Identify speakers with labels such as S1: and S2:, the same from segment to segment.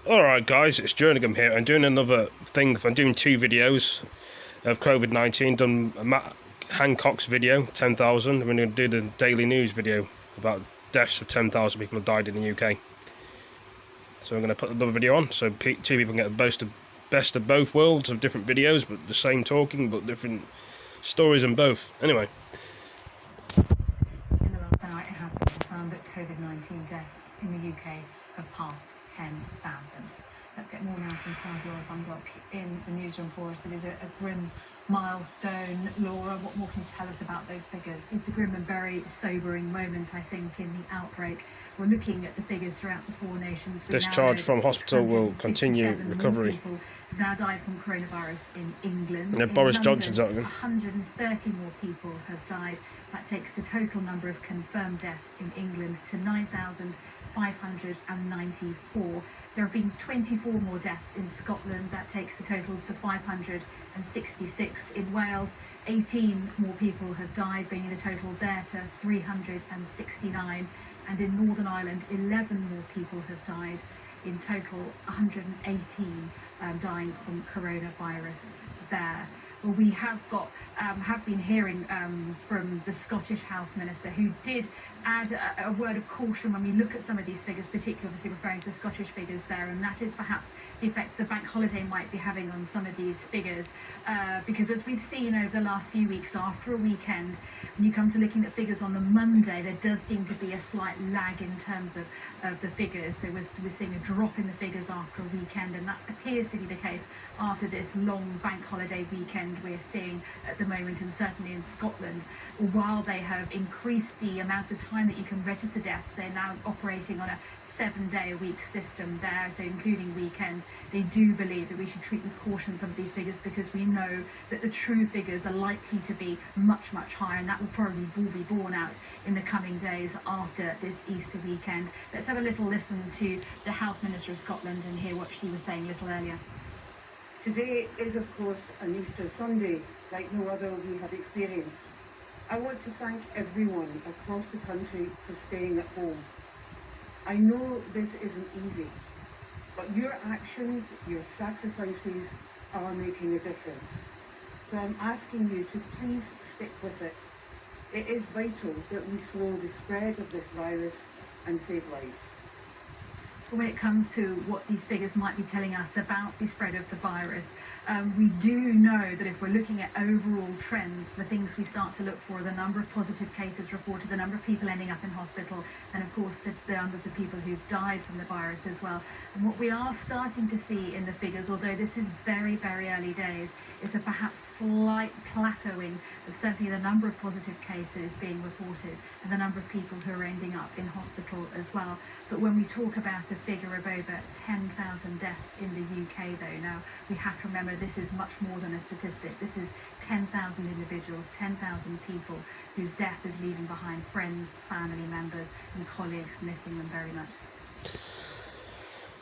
S1: Alright guys, it's Jerningham here. I'm doing another thing. I'm doing two videos of COVID-19. Done Matt Hancock's video, 10,000. I'm going to do the daily news video about deaths of 10,000 people have died in the UK. So I'm going to put another video on, so two people can get the best of both worlds of different videos, but the same talking, but different stories in both. Anyway.
S2: In the last hour, it has been confirmed that COVID-19 deaths in the UK have passed 10,000. Let's get more now from Sky's Laura Bundock in the newsroom for us. It is a grim milestone. Laura, what more can you tell us about those figures? It's a grim and very sobering moment, I think, in the outbreak. We're looking at the figures throughout the four nations.
S1: Discharge from hospital will continue recovery.
S2: People have now died from coronavirus in England.
S1: Yeah, Boris Johnson's out again.
S2: 130 more people have died. That takes the total number of confirmed deaths in England to 9,594. There have been 24 more deaths in Scotland. That takes the total to 566. In Wales, 18 more people have died, bringing the total there to 369. And in Northern Ireland, 11 more people have died. In total, 118 dying from coronavirus there. Well, we have been hearing from the Scottish Health Minister, who did add a word of caution when we look at some of these figures, particularly obviously referring to Scottish figures there, and that is perhaps the effect the bank holiday might be having on some of these figures, because as we've seen over the last few weeks, after a weekend, when you come to looking at figures on the Monday, there does seem to be a slight lag in terms of the figures. So we're seeing a drop in the figures after a weekend, and that appears to be the case after this long bank holiday weekend we're seeing at the moment. And certainly in Scotland, while they have increased the amount of time that you can register deaths, they're now operating on a 7-day-a-week system there, so including weekends. They do believe that we should treat with caution some of these figures, because we know that the true figures are likely to be much higher, and that will probably all be borne out in the coming days after this Easter weekend. Let's have a little listen to the Health Minister of Scotland and hear what she was saying a little earlier.
S3: Today is, of course, an Easter Sunday like no other we have experienced. I want to thank everyone across the country for staying at home. I know this isn't easy, but your actions, your sacrifices are making a difference. So I'm asking you to please stick with it. It is vital that we slow the spread of this virus and save lives.
S2: When it comes to what these figures might be telling us about the spread of the virus, we do know that if we're looking at overall trends, the things we start to look for are the number of positive cases reported, the number of people ending up in hospital, and of course the numbers of people who've died from the virus as well. And what we are starting to see in the figures, although this is very early days, is a perhaps slight plateauing of certainly the number of positive cases being reported and the number of people who are ending up in hospital as well. But when we talk about a figure of over 10,000 deaths in the UK, though, now we have to remember this is much more than a statistic. This is 10,000 individuals, 10,000 people whose death is leaving behind friends, family members and colleagues, missing them very much.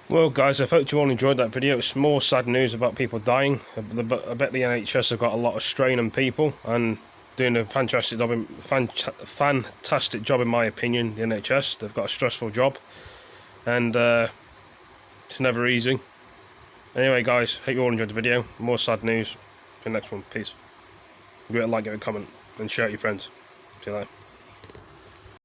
S1: Well guys, I hope you all enjoyed that video. It's more sad news about people dying. I bet the NHS have got a lot of strain on people and doing a fantastic job in my opinion. The NHS, they've got a stressful job, and it's never easy. Anyway guys, hope you all enjoyed the video. More sad news for the next one. Peace. Give it a like, give it a comment and share it with your friends. See you later.